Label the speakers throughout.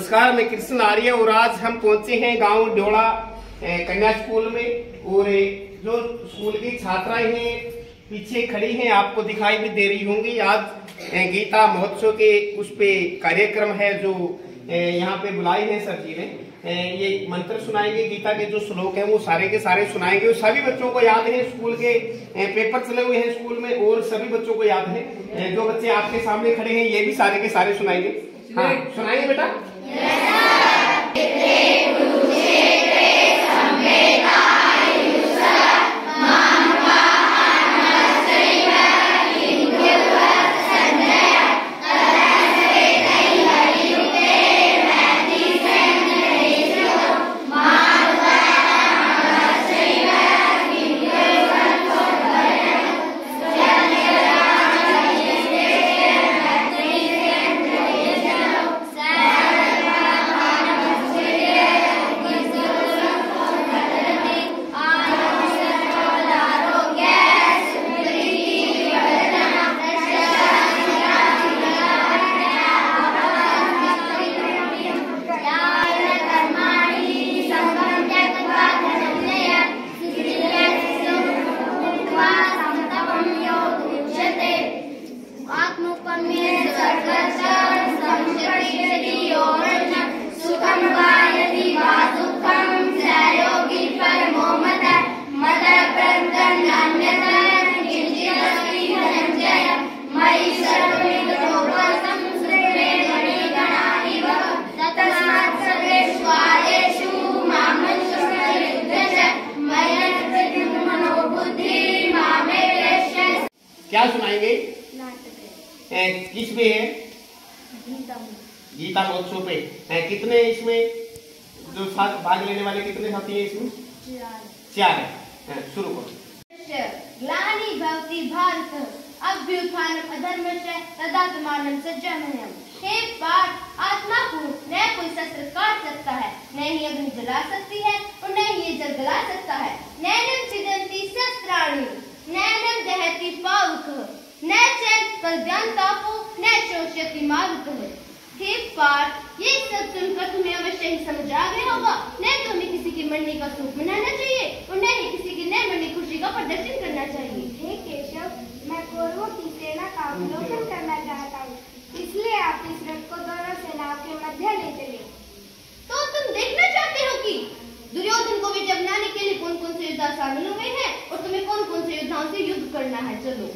Speaker 1: नमस्कार, मैं कृष्ण आर्य और आज हम पहुंचे हैं गांव ड्योड़ा कन्या स्कूल में। और जो स्कूल की छात्राएं हैं पीछे खड़ी हैं, आपको दिखाई भी दे रही होंगी। आज गीता महोत्सव के उस पे कार्यक्रम है जो यहाँ पे बुलाई है सर जी ने। ये मंत्र सुनाएंगे, गीता के जो श्लोक है वो सारे के सारे सुनाएंगे। और सभी बच्चों को याद है, स्कूल के पेपर चले हुए हैं स्कूल में और सभी बच्चों को याद है। जो बच्चे आपके सामने खड़े हैं ये भी सारे के सारे सुनाएंगे। हाँ, सुनाएंगे बेटा। क्या सुनाएंगे? किस पे है? गीता महोत्सव पे। कितने इसमें जो साथ भाग लेने वाले कितने साथी हैं इसमें? 4 है। शुरू करो।
Speaker 2: ग्लानि भवति भारत अभ्युत्थानम् अधर्मस्य तदात्मानं सृजाम्यहम्। हे पार्थ, आत्मा को न कोई शस्त्र काट सकता है, न ही अग्नि जला सकती है और न ही ये जल गला सकता है। नैनं छिदन्ति शस्त्राणि नैनं दहति पावकः न च कल्प्यन्तापो न शोष्यति मारुतः। हे पार्थ, ये सब सुनकर तुम्हें अवश्य ही समझ आ गया होगा। न तो हमें किसी की मरने का शोक मनाना चाहिए और न ही किसी की न मरने खुशी का प्रदर्शन करना चाहिए।
Speaker 3: हे केशव, मैं कौरवों की सेना का अवलोकन करना चाहता हूँ, इसलिए आप इस रथ को दोनों सेनाओं के मध्य ले चले।
Speaker 2: तो तुम देखना चाहते हो कि दुर्योधन को विजय बनाने के लिए कौन कौन से योद्धा शामिल हुए हैं और तुम्हें कौन कौन से योद्धाओं से युद्ध करना है। चलो।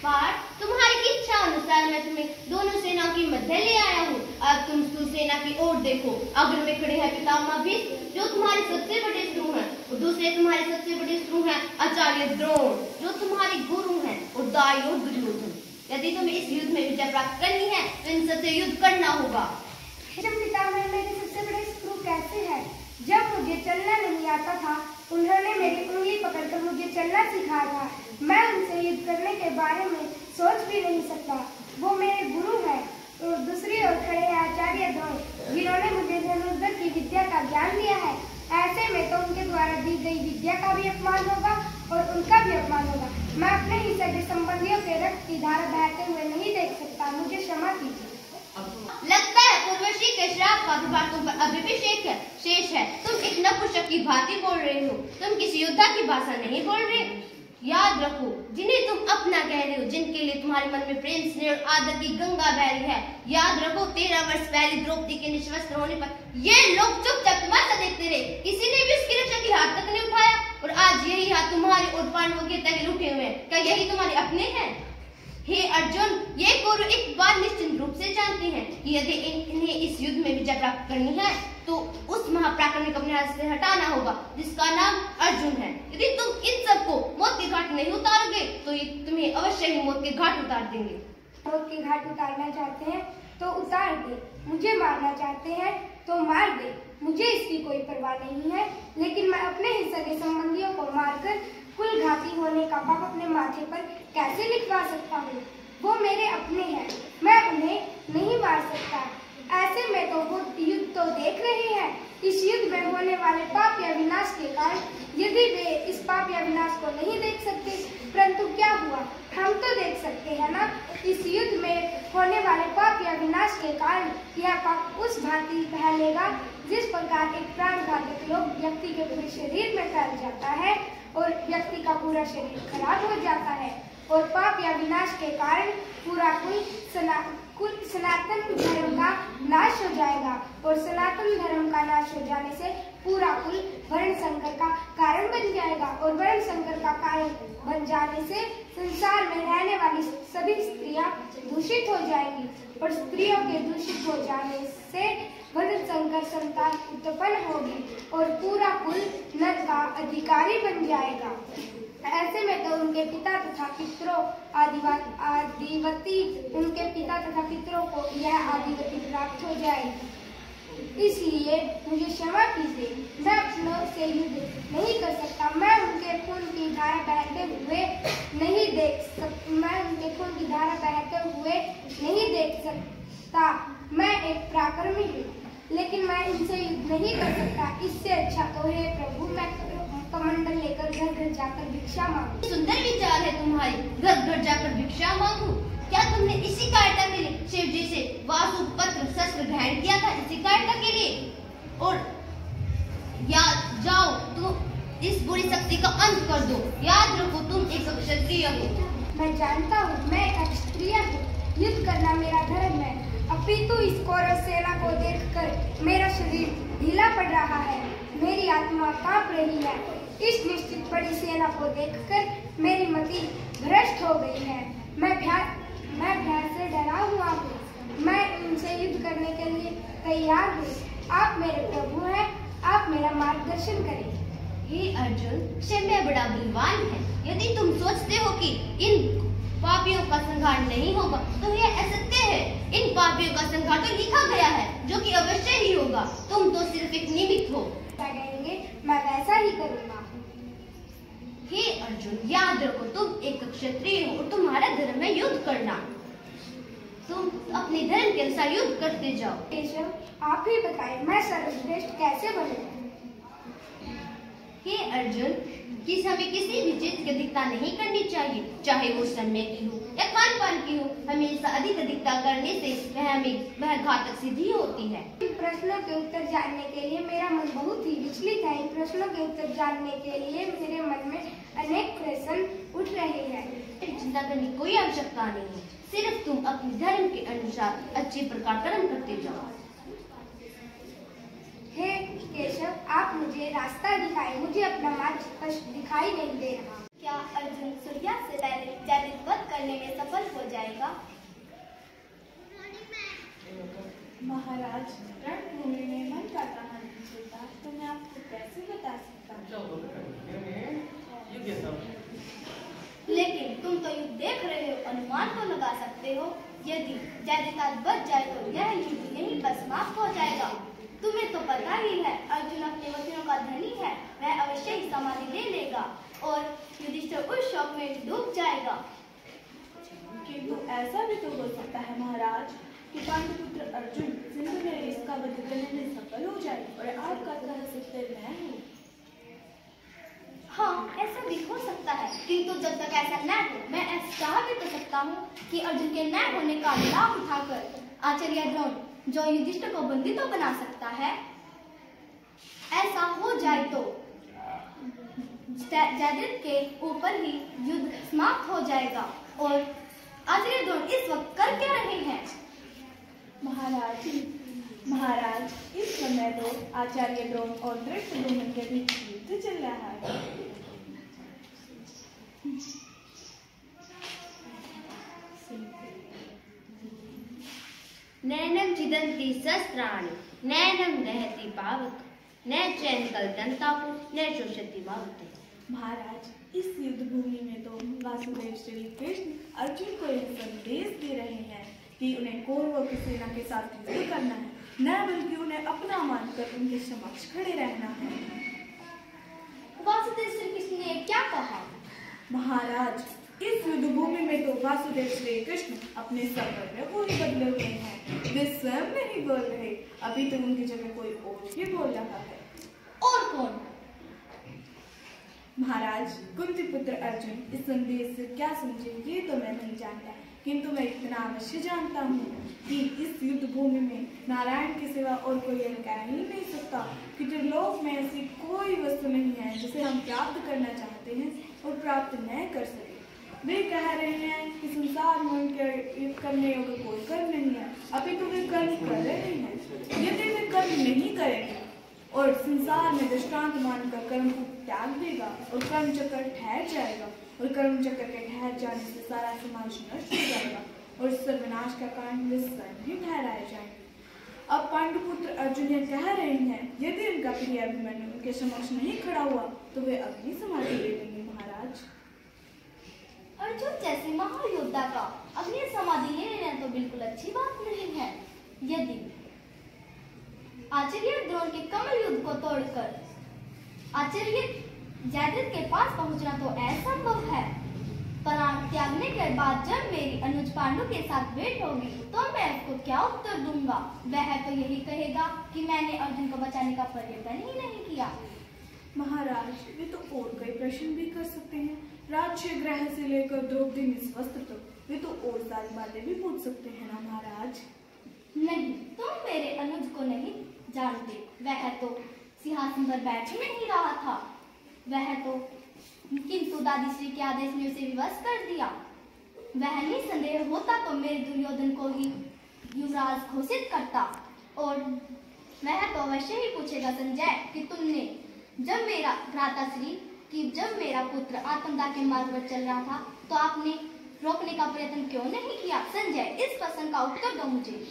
Speaker 2: पार्थ, तुम्हारी इच्छा अनुसार मैं तुम्हें दोनों सेनाओं के मध्य ले आया हूँ। अब तुम सेना की ओर देखो। अग्र में खड़े हैं पितामह भीष्म जो तुम्हारे सबसे बड़े शत्रु हैं, और दूसरे तुम्हारे सबसे बड़े शत्रु हैं आचार्य द्रोण जो तुम्हारे गुरु हैं, और दाई और दुर्योधन। यदि तुम्हें इस युद्ध में विजय प्राप्त करनी है तो इन सबसे युद्ध करना होगा।
Speaker 3: पितामह, मेरे सबसे बड़े शत्रु कैसे हैं? जब मुझे चलना नहीं आता था उन्होंने मेरी उंगली पकड़कर मुझे चलना सिखाया था। मैं उनसे युद्ध करने के बारे में सोच भी नहीं सकता। वो मेरे गुरु हैं। और दूसरी ओर खड़े हैं आचार्य द्रोण जिन्होंने मुझे धनुर्धर की विद्या का ज्ञान दिया है। ऐसे में तो उनके द्वारा दी गई विद्या का भी अपमान होगा और उनका भी अपमान होगा। मैं अपने ही सगे संबंधियों के रक्त की धारा बहते हुए नहीं देख सकता। मुझे क्षमा कीजिए।
Speaker 2: लगता है उर्वशी के श्राप का प्रभाव तुम पर अभी भी शेष है। तुम एक नपुंसक की भांति बोल रहे हो, तुम किसी योद्धा की भाषा नहीं बोल रहे। याद रखो, जिन्हें तुम अपना कह रहे हो, जिनके लिए तुम्हारे मन में प्रेम, स्नेह और आदर की गंगा बह रही है, याद रखो 13 वर्ष पहले द्रौपदी के निश्वस्त्र होने पर ये लोग चुपचाप तमाशा देखते रहे। किसी ने भी उसकी रक्षा की हाथ तक नहीं उठाया और आज यही हाथ तुम्हारे और पांडवों के तले उठे हुए हैं। क्या यही तुम्हारे अपने हैं? हे अर्जुन, ये कौरव एक बात निश्चित रूप से जानते हैं कि यदि इन्हें इस युद्ध में विजय प्राप्त करनी है तो उस महापराक्रमी को अपने हाथ से हटाना होगा जिसका नाम अर्जुन है। यदि तुम इन सबको मौत के घाट नहीं उतारोगे तो ये तुम्हें अवश्य ही मौत के घाट उतार देंगे।
Speaker 3: मौत के घाट उतारना चाहते हैं तो उतार दे, मुझे मारना चाहते हैं तो मार दे, मुझे इसकी कोई परवाह नहीं है। लेकिन मैं अपने ही सगे संबंधियों को मारकर कुल घाती होने का पाप अपने माथे पर कैसे लिखवा सकता हूँ? वो मेरे अपने हैं, मैं उन्हें नहीं मार सकता। ऐसे में तो वो युद्ध तो देख रहे हैं। इस युद्ध में होने वाले पाप या विनाश के कारण यदि वे इस पाप या विनाश को नहीं देख सकते, परंतु क्या हुआ, हम तो देख सकते हैं ना, इस युद्ध में होने वाले पाप या विनाश के कारण यह पाप उस भांति फैलेगा जिस प्रकार एक प्राणघातक रोग व्यक्ति के पूरे शरीर में फैल जाता है और व्यक्ति का पूरा शरीर खराब हो जाता है। और पाप या विनाश के कारण पूरा कुल सनातन धर्म का नाश हो जाएगा और सनातन धर्म का नाश हो जाने से पूरा कुल वर्ण संकर का कारण बन जाएगा और वर्ण संकर का कारण बन जाने से संसार में रहने वाली सभी स्त्रियां दूषित हो जाएंगी और स्त्रियों के दूषित हो जाने से वर्ण संकर संतान उत्पन्न होगी और पूरा कुल नर का अधिकारी बन जाएगा। ऐसे में तो उनके पिता तथा पितरों आदिवती उनके पिता तथा पितरों को यह आदिवती प्राप्त हो जाएगी। इसलिए मुझे क्षमा कीजिए, मैं अपनों से युद्ध नहीं कर सकता। मैं उनके खून की धारा बहते हुए नहीं देख सकता। मैं एक पराक्रमी हूँ, लेकिन मैं इनसे युद्ध नहीं कर सकता। इससे अच्छा तो हे प्रभु, मैं कमंडल लेकर घर घर जाकर भिक्षा मांगू।
Speaker 2: सुंदर विचार है तुम्हारी, घर घर जाकर भिक्षा मांगू। क्या तुमने इसी कायरता के लिए शिव जी से वासुपत्र शस्त्र ग्रहण किया था? इसी कायरता के लिए? और याद जाओ, तुम इस बुरी शक्ति का अंत कर दो। याद रखो, तुम एक क्षत्रिय हो।
Speaker 3: मैं जानता हूँ, मैं एक क्षत्रिय हूँ। युद्ध करना मेरा धर्म है। अपितु इस कौरव सेना को देखकर मेरा शरीर ढीला पड़ रहा है, मेरी आत्मा कांप रही है। इस निश्चित बड़ी सेना को देखकर मेरी मति भ्रष्ट हो गई है। मैं भय से डरा हुआ हूँ। मैं उनसे युद्ध करने के लिए तैयार हूँ। आप मेरे प्रभु हैं, आप मेरा मार्गदर्शन करें।
Speaker 2: हे अर्जुन, क्षम्य बड़ा बलवान है। यदि तुम सोचते हो कि इन पापियों का संहार नहीं होगा तो यह असत्य है। इन पापियों का संहार तो लिखा गया है, जो कि अवश्य ही होगा। तुम तो सिर्फ एक निमित्त हो।
Speaker 3: कहेंगे मैं वैसा ही करूँगा।
Speaker 2: हे अर्जुन, याद रखो, तुम एक क्षत्रिय हो और तुम्हारा धर्म है युद्ध करना। तुम अपने धर्म के अनुसार युद्ध करते जाओ।
Speaker 3: केशव, आप ही बताएं, मैं सर्वश्रेष्ठ कैसे बनूं?
Speaker 2: हे अर्जुन, हमें किसी भी चीज की अधिकता नहीं करनी चाहिए, चाहे वो समय की हो या खान पान की हो। हमेशा अधिक अधिकता करने से वह घातक सिद्धि होती है।
Speaker 3: इन प्रश्नों के उत्तर जानने के लिए मेरा मन बहुत ही विचलित है। इन प्रश्नों के उत्तर जानने के लिए मेरे मन में अनेक प्रश्न उठ रहे हैं।
Speaker 2: चिंता करने की कोई आवश्यकता नहीं है। सिर्फ तुम अपने धर्म के अनुसार अच्छे प्रकार कर्म करते जाओ।
Speaker 3: हे केशव, आप मुझे रास्ता दिखाएं। मुझे अपना मार्ग स्पष्ट दिखाई नहीं दे रहा।
Speaker 2: क्या अर्जुन सूर्यास्त से पहले जैविक वध करने में सफल हो जाएगा?
Speaker 4: महाराज, रणभूमि में मन का कहा नहीं होता, तो मैं आपको कैसे बता सकता हूँ?
Speaker 2: लेकिन तुम तो युद्ध देख रहे हो, अनुमान तो लगा सकते हो। यदि जैविक बच जाए तो यह युद्ध यहीं पर समाप्त हो जाएगा। तुम्हें तो पता ही है, अर्जुन अपने वचनों का धनी है। वह अवश्य ही समाधि ले लेगा और युधिष्ठिर उस शौक में डूब जाएगा।
Speaker 4: किंतु ऐसा भी तो हो सकता है महाराज कि पांडुपुत्र अर्जुन सिंधु में इसका वध करने में सफल हो जाए और आपका ग्रह सत्य न हो।
Speaker 2: हाँ, ऐसा भी हो सकता है, किंतु जब तक ऐसा न हो, मैं ऐसा कह भी तो सकता हूँ कि अर्जुन के न होने का लाभ उठाकर आचार्य द्रोण जो युधिष्ठिर को बंदी तो बना सकता है। ऐसा हो जाए तो जयद्रथ के ऊपर ही युद्ध समाप्त हो जाएगा। और आचार्य द्रोण इस वक्त कर क्या रहे हैं?
Speaker 4: महाराज, इस समय तो आचार्य द्रोण और धृष्टद्युम्न के बीच युद्ध चल रहा है।
Speaker 2: नैनम छिदन्ति शस्त्राणि नैनम दहति पावक न चैन कल्दन्तापो न शोषति वावते।
Speaker 4: महाराज, इस युद्ध भूमि में तो वासुदेव श्री कृष्ण अर्जुन को यह संदेश दे रहे हैं कि उन्हें कौरवों की सेना के साथ युद्ध करना है, न बल्कि उन्हें अपना मानकर उनके समक्ष खड़े रहना है।
Speaker 2: वासुदेव श्री कृष्ण ने क्या कहा?
Speaker 4: महाराज, इस युद्ध भूमि में तो वासुदेव श्री कृष्ण अपने सर्वज्ञ को ही बदले हुए हैं। वे स्वयं नहीं बोल रहे, अभी तो उनकी जगह कोई और ही बोल रहा है।
Speaker 2: और कौन?
Speaker 4: महाराज, कुंती पुत्र अर्जुन इस संदेश से क्या समझे ये तो मैं नहीं जानता, किंतु मैं इतना अवश्य जानता हूँ कि इस युद्ध भूमि में नारायण के सिवा और कोई कह ही नहीं सकता कि त्रिलोक में ऐसी कोई वस्तु नहीं है जिसे हम प्राप्त करना चाहते हैं और प्राप्त न कर सके। वे कह रहे हैं कि संसार में उनके करने योग्य कोई कर्म नहीं है, अभी तो वे कर्म कर रहे हैं। यदि वे कर्म नहीं करेंगे और संसार में दृष्टांत मानकर कर्म को त्याग देगा और कर्म चक्र ठहर जाएगा, और कर्म चक्र के ठहर जाने से सारा समाज नष्ट हो जाएगा और सर्वनाश का कारण वे स्वयं ही ठहराए जाएंगे। अब पांडुपुत्र अर्जुन ये कह रहे हैं, यदि उनका प्रिय अभिमन्यु उनके समक्ष नहीं खड़ा हुआ तो वे अपनी समाधि ले लेंगे। महाराज,
Speaker 2: अर्जुन जैसे महायोद्धा का अपनी समाधि ले लेना तो बिल्कुल अच्छी बात नहीं है। यदि आचार्य द्रोण के कमल युद्ध को तोड़कर आचार्य जयद्रथ के पास पहुंचना तो असंभव है। प्राण त्यागने के बाद जब मेरी अनुज पांडु के साथ भेंट होगी तो मैं उसको क्या उत्तर दूंगा? वह तो यही कहेगा कि मैंने अर्जुन को बचाने का प्रयत्न ही नहीं किया।
Speaker 4: महाराज, वे तो और कई प्रश्न भी कर सकते हैं। राज्य ग्रह से लेकर द्रौपदी निस्वस्त्र तक वे तो और सारी बातें भी पूछ सकते हैं ना महाराज।
Speaker 2: नहीं, तुम मेरे अनुज को नहीं जानते। वह तो सिंहासन पर बैठ ही नहीं रहा था। वह तो किंतु दादी श्री के आदेश में उसे विवश कर दिया। वह निसंदेह होता तो मेरे दुर्योधन को ही युवराज घोषित करता, और वह तो अवश्य ही पूछेगा संजय कि तुमने जब मेरा भ्राताश्री कि जब मेरा पुत्र आत्मदाह के मार्ग पर चल रहा था तो आपने रोकने का प्रयत्न क्यों नहीं किया? संजय, इस प्रश्न का उत्तर दो मुझे।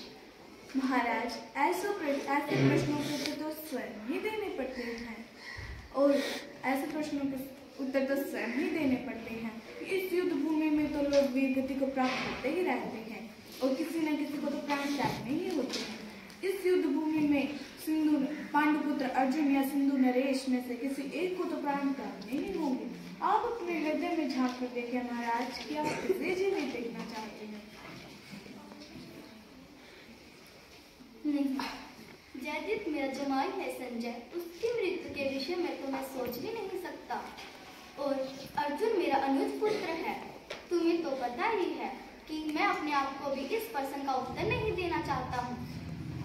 Speaker 4: महाराज, ऐसे प्रश्नों के उत्तर तो स्वयं ही देने पड़ते हैं, और ऐसे प्रश्नों के उत्तर तो स्वयं ही देने पड़ते हैं। इस युद्ध भूमि में तो लोग वीर गति को प्राप्त होते ही रहते हैं और किसी न किसी को तो प्राण त्यागने ही होते हैं। इस युद्ध भूमि में सिंधु पांडुपुत्र अर्जुन या सिंधु नरेश में से किसी एक को तो प्राण त्यागने ही होंगे। आप अपने हृदय में झांक कर देखें महाराज, कि आप किसे जीवित देखना चाहते हैं?
Speaker 2: नहीं, जयदीप मेरा जमाई है संजय, उसकी मृत्यु के विषय में तो मैं सोच भी नहीं सकता। और अर्जुन मेरा अनुज पुत्र है। तुम्हें तो पता ही है कि मैं अपने आप को भी इस प्रश्न का उत्तर नहीं देना चाहता हूँ।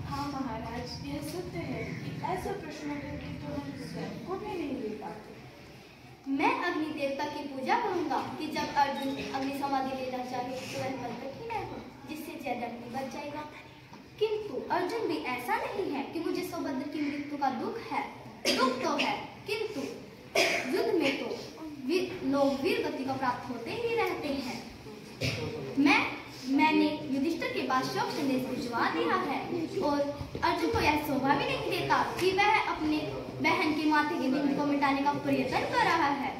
Speaker 4: हाँ महाराज, यह सत्य है कि ऐसे प्रश्नों के उत्तर हम स्वयं को भी नहीं दे पाते।
Speaker 2: मैं अग्नि देवता की पूजा करूंगा कि जब अर्जुन अग्नि समाधि लेना चाहे तो वह बंधक ही न हो, जिससे जयद्रथ बच जाएगा। किंतु अर्जुन भी ऐसा नहीं है कि मुझे सौभद्र की मृत्यु का दुख है। दुख तो है, किंतु युद्ध में तो लोग वीर गति को प्राप्त होते ही रहते हैं। मैंने युधिष्ठिर के पास शोक संदेश भिजवा दिया है, और अर्जुन को यह शोभा भी नहीं देता कि वह अपने बहन के माथे के बिंदु को मिटाने का प्रयत्न कर रहा है।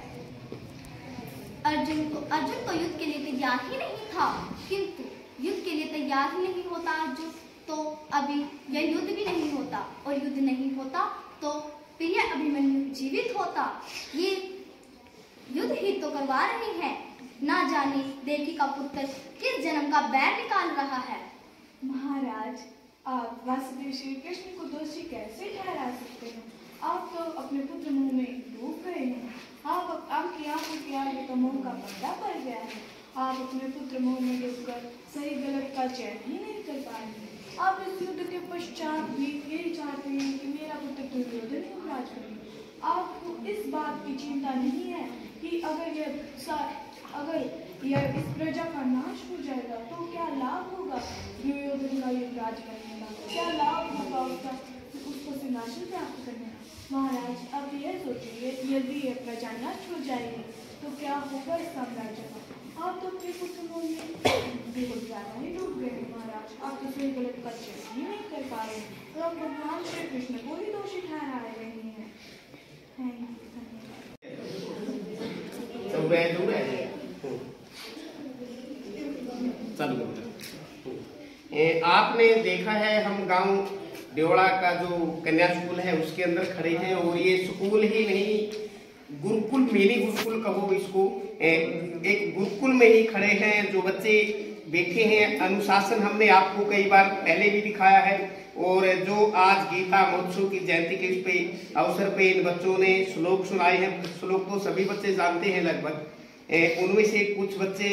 Speaker 2: अर्जुन को युद्ध के लिए तैयार ही नहीं था, किंतु युद्ध के लिए तैयार ही नहीं होता अर्जुन तो अभी यह युद्ध भी नहीं होता, और युद्ध नहीं होता तो प्रिय अभिमन्यु जीवित होता। ये युद्ध ही तो करवा रहे हैं। ना जाने देवकी का पुत्र किस जन्म का बैर निकाल रहा है।
Speaker 4: महाराज, आप वासुदेव श्री कृष्ण को दोषी कैसे ठहरा सकते हैं? आप तो अपने पुत्र मोह में डूब गए हैं। आपकी आंखों के आगे तो मोह का पर्दा पड़ गया है। आप अपने पुत्र मोह में डूबकर सही गलत का चयन ही नहीं कर पा रहे। आप इस युद्ध के पश्चात भी यही चाहते हैं कि मेरा पुत्र दुर्योधन युवराज बने। आपको इस बात की चिंता नहीं है कि अगर यह इस प्रजा का नाश हो जाएगा तो क्या लाभ होगा दुर्योधन का युवराज बनने का? क्या लाभ होगा उसको सिंहासन प्राप्त करने का? महाराज, आप यह सोचिए, यदि यह प्रजा नष्ट हो जाएगी तो क्या होगा इस साम्राज्य का? आप तो अपने पुत्र मोह में बहुत ज्यादा ही डूब गए महाराज। आप तो सही गलत का चयन ही नहीं कर पा रहे, और आप भगवान श्री कृष्ण को ही दोषी ठहरा रहे हैं।
Speaker 1: आपने देखा है हम गांव देवड़ा का जो कन्या स्कूल है उसके अंदर खड़े हैं, और ये स्कूल ही नहीं गुरुकुल, मिनी गुरुकुल कहो इसको, एक गुरुकुल में ही खड़े हैं। जो बच्चे बैठे हैं। अनुशासन हमने आपको कई बार पहले भी दिखाया है, और जो आज गीता महोत्सव की जयंती के पे अवसर पे इन बच्चों ने श्लोक सुनाए हैं। श्लोक तो सभी बच्चे जानते हैं लगभग, उनमें से कुछ बच्चे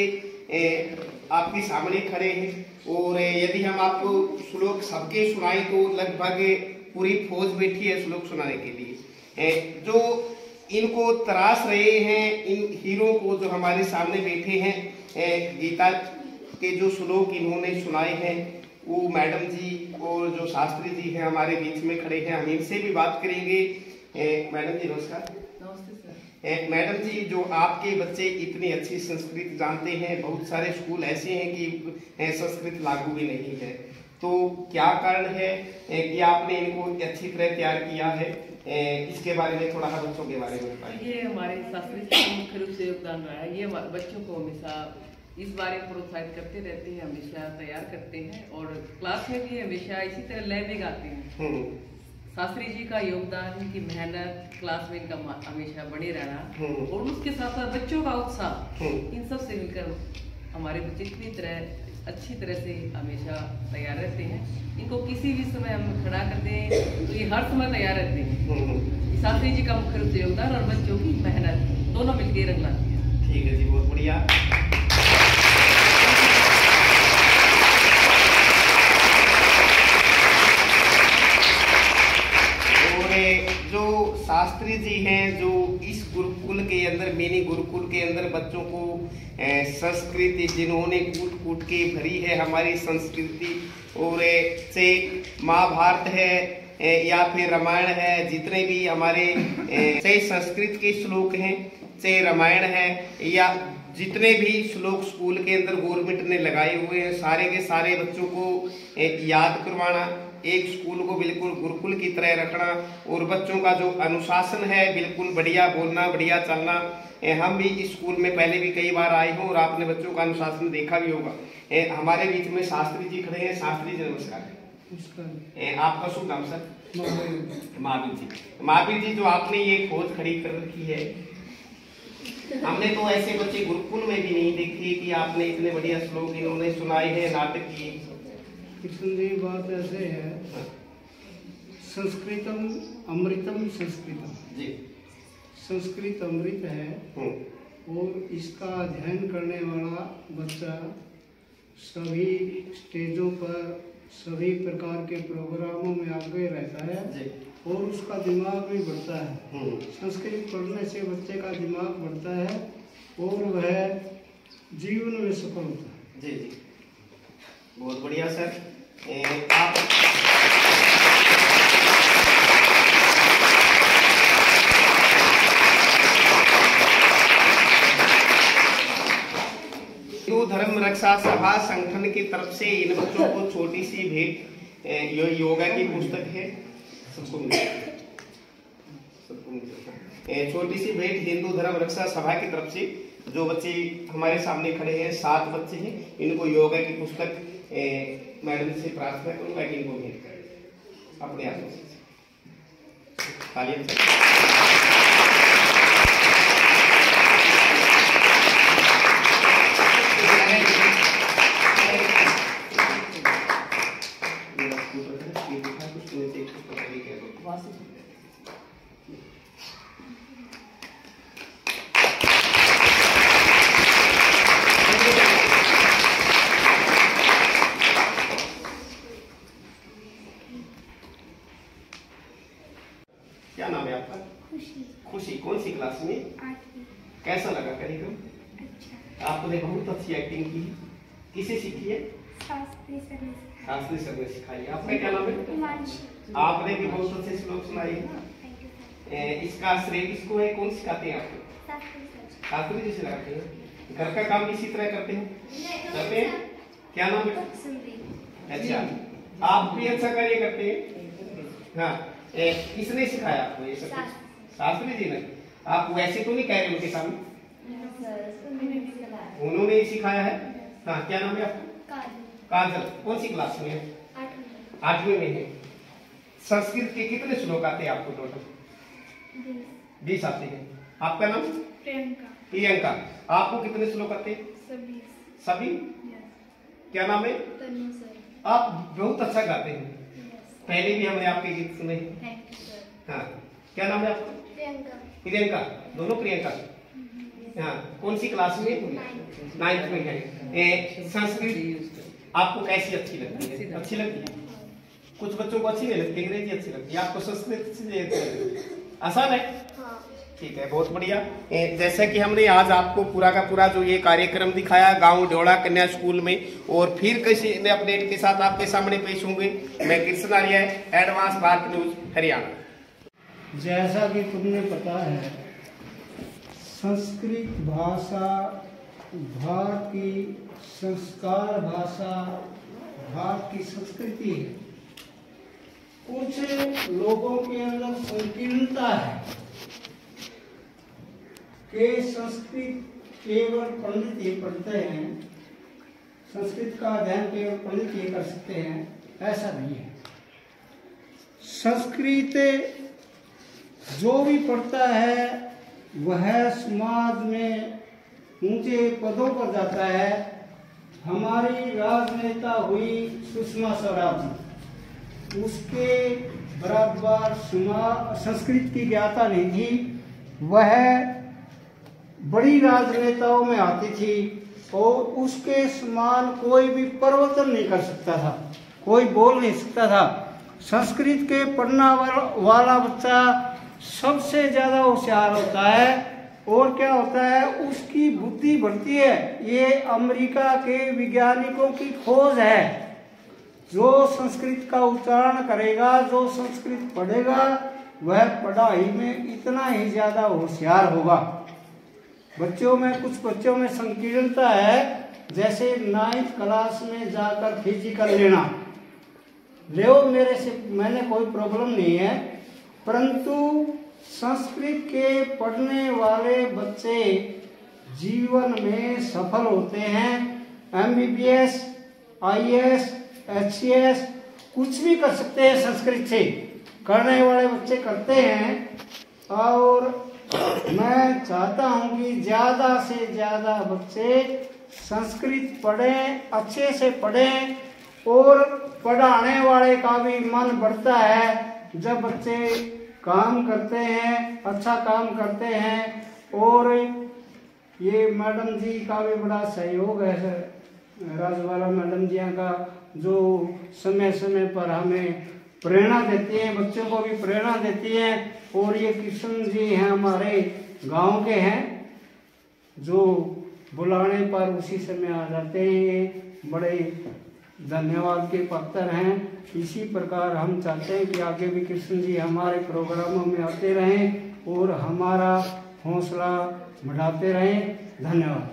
Speaker 1: आपके सामने खड़े हैं, और यदि हम आपको श्लोक सबके सुनाए तो लगभग पूरी फौज बैठी है श्लोक सुनाने के लिए। जो इनको तराश रहे हैं, इन हीरो को जो हमारे सामने बैठे हैं, गीता के जो श्लोक इन्होंने सुनाए हैं, वो मैडम जी और जो शास्त्री जी हैं हमारे बीच में खड़े हैं। हम इनसे भी बात करेंगे। मैडम जी नमस्कार।
Speaker 5: नमस्ते सर।
Speaker 1: मैडम जी, जो आपके बच्चे इतनी अच्छी संस्कृत जानते हैं, बहुत सारे स्कूल ऐसे हैं कि संस्कृत लागू भी नहीं है, तो क्या कारण है कि आपने इनको अच्छी तरह तैयार किया है? इसके बारे में थोड़ा बच्चों के बारे में बताइए।
Speaker 5: ये हमारे शास्त्री जी का मुख्य रूप से योगदान रहा है। ये बच्चों को हमेशा इस बारे में प्रोत्साहित करते रहते हैं, हमेशा तैयार करते हैं, और क्लास में भी हमेशा इसी तरह लय में गाते हैं। शास्त्री जी का योगदान की मेहनत, क्लास में इनका हमेशा बने रहना, और उसके साथ साथ बच्चों का उत्साह, इन सब से मिलकर हमारे बच्चे इतनी तरह अच्छी तरह से हमेशा तैयार रहते हैं। इनको किसी भी समय हम खड़ा कर दें तो ये हर समय तैयार रहते हैं। शास्त्री जी का मुख्य रूप से योगदान और बच्चों की मेहनत दोनों मिलकर रंग लाती है।
Speaker 1: ठीक है जी, बहुत बढ़िया। जो शास्त्री जी हैं, जो इस गुरुकुल के अंदर, मिनी गुरुकुल के अंदर बच्चों को संस्कृति जिन्होंने कूट कूट के भरी है, हमारी संस्कृति, और से महाभारत है या फिर रामायण है, जितने भी हमारे चाहे संस्कृत के श्लोक हैं, चाहे रामायण है, या जितने भी श्लोक स्कूल के अंदर गवर्नमेंट ने लगाए हुए हैं, सारे के सारे बच्चों को याद करवाना, एक स्कूल को बिल्कुल गुरुकुल की तरह रखना, और बच्चों का जो अनुशासन है बिल्कुल बढ़िया बोलना, बढ़िया चलना। हम भी इस स्कूल में पहले भी कई बार आए हों और आपने बच्चों का अनुशासन देखा भी होगा। हमारे बीच में शास्त्री जी खड़े हैं। शास्त्री जी नमस्कार। आपका शुभ नाम सर? महावीर जी। महावीर जी, जो आपने ये खोज खड़ी कर रखी है, हमने तो ऐसे बच्चे गुरुकुल में भी नहीं देखे कि आपने इतने बढ़िया श्लोक इन्होंने सुनाए हैं, नाटक किए।
Speaker 6: कृष्ण जी, बात ऐसे है, संस्कृतम अमृतम संस्कृतम
Speaker 1: जी,
Speaker 6: संस्कृत अमृत है, और इसका अध्ययन करने वाला बच्चा सभी स्टेजों पर, सभी प्रकार के प्रोग्रामों में आगे रहता है
Speaker 1: जी,
Speaker 6: और उसका दिमाग भी बढ़ता है। संस्कृत पढ़ने से बच्चे का दिमाग बढ़ता है और वह जीवन में सफल होता है।
Speaker 1: जी जी, बहुत बढ़िया सर। आप हिंदू धर्म रक्षा सभा संगठन की तरफ से इन बच्चों को छोटी सी भेंट, योगा की पुस्तक है, छोटी सी भेंट हिंदू धर्म रक्षा सभा की तरफ से, जो बच्चे हमारे सामने खड़े हैं 7 बच्चे हैं, इनको योगा की पुस्तक मैडम से प्रार्थना करूंगा कि इनको भेंट करें अपने हाथों से। क्या नाम है आपका?
Speaker 3: खुशी।
Speaker 1: खुशी। कौन सी क्लास में?
Speaker 3: 8वीं।
Speaker 1: कैसा लगा कार्यक्रम?
Speaker 3: अच्छा।
Speaker 1: आपने बहुत अच्छी एक्टिंग की। किसे सीखी है?
Speaker 3: शास्त्री सर ने सिखाया।
Speaker 1: शास्त्री सर ने सिखाई। आपका क्या नाम है?
Speaker 3: हिमांशु।
Speaker 1: आपने भी बहुत अच्छे श्लोक सुनाए हैं।
Speaker 3: Thank you sir.
Speaker 1: इसका श्रेय किसको है? कौन सिखाते हैं आपको?
Speaker 3: शास्त्री सर।
Speaker 1: शास्त्री जी सिखाते हैं। घर का काम इसी तरह करते हैं? करते हैं। क्या नाम है?
Speaker 3: सुनदेव।
Speaker 1: अच्छा, आप भी अच्छा कार्य करते हैं। हाँ, किसने सिखाया आपको ये सब? शास्त्री जी ने। आप वैसे तो नहीं कह रहे उनके सामने? उन्होंने ही सिखाया है। हाँ, क्या नाम है आपका? काजल। कौन सी क्लास में है? 8वीं में है। संस्कृत के कितने श्लोक आते हैं आपको टोटल? 20 आते हैं। आपका नाम?
Speaker 3: प्रियंका।
Speaker 1: प्रियंका। आपको कितने श्लोक आते हैं?
Speaker 3: सभी।
Speaker 1: सभी? क्या नाम है? आप बहुत अच्छा गाते हैं, पहले भी हमने आपके गीत सुने। हाँ, क्या नाम है आपका? प्रियंका। दोनों प्रियंका। हाँ, कौन सी क्लास में? 9th में है। संस्कृत आपको कैसी अच्छी लगती है? अच्छी लगती है। कुछ बच्चों को अच्छी नहीं लगती, अंग्रेजी अच्छी लगती है, आपको संस्कृत आसान है? ठीक है, बहुत बढ़िया। जैसे कि हमने आज आपको पूरा का पूरा जो ये कार्यक्रम दिखाया गांव ढोला कन्या स्कूल में, और फिर किसी नए अपडेट के साथ आपके सामने पेश होंगे। मैं कृष्ण आर्य, एडवांस भारत न्यूज हरियाणा।
Speaker 6: जैसा कि तुमने पता है, संस्कृत भाषा भारत की संस्कार भाषा, भारत की संस्कृति है। कुछ लोगों के अंदर संकीर्णता है कि संस्कृत केवल पंडित ही पढ़ते हैं, संस्कृत का अध्ययन केवल पंडित ही कर सकते हैं, ऐसा नहीं है। संस्कृत जो भी पढ़ता है वह समाज में ऊंचे पदों पर जाता है। हमारी राजनेता हुई सुषमा स्वराज जी, उसके बराबर संस्कृत की ज्ञाता नहीं थी। वह बड़ी राजनेताओं में आती थी और उसके समान कोई भी परिवर्तन नहीं कर सकता था, कोई बोल नहीं सकता था। संस्कृत के पढ़ने वाला बच्चा सबसे ज्यादा होशियार होता है, और क्या होता है, उसकी बुद्धि बढ़ती है। ये अमेरिका के वैज्ञानिकों की खोज है। जो संस्कृत का उच्चारण करेगा, जो संस्कृत पढ़ेगा, वह पढ़ाई में इतना ही ज्यादा होशियार होगा। बच्चों में, कुछ बच्चों में संकीर्णता है, जैसे 9th क्लास में जाकर फिजिकल लेना ले, मेरे से मैंने कोई प्रॉब्लम नहीं है, परंतु संस्कृत के पढ़ने वाले बच्चे जीवन में सफल होते हैं। MBBS, IAS, HCS कुछ भी कर सकते हैं, संस्कृत से करने वाले बच्चे करते हैं। और मैं चाहता हूं कि ज्यादा से ज्यादा बच्चे संस्कृत पढ़ें, अच्छे से पढ़ें, और पढ़ाने वाले का भी मन बढ़ता है जब बच्चे काम करते हैं, अच्छा काम करते हैं। और ये मैडम जी का भी बड़ा सहयोग है, राजवाला मैडम जी का, जो समय समय पर हमें प्रेरणा देती हैं, बच्चों को भी प्रेरणा देती हैं। और ये कृष्ण जी हैं, हमारे गांव के हैं, जो बुलाने पर उसी समय आ जाते हैं। ये बड़े धन्यवाद के पात्र हैं। इसी प्रकार हम चाहते हैं कि आगे भी कृष्ण जी हमारे प्रोग्रामों में आते रहें और हमारा हौसला बढ़ाते रहें। धन्यवाद।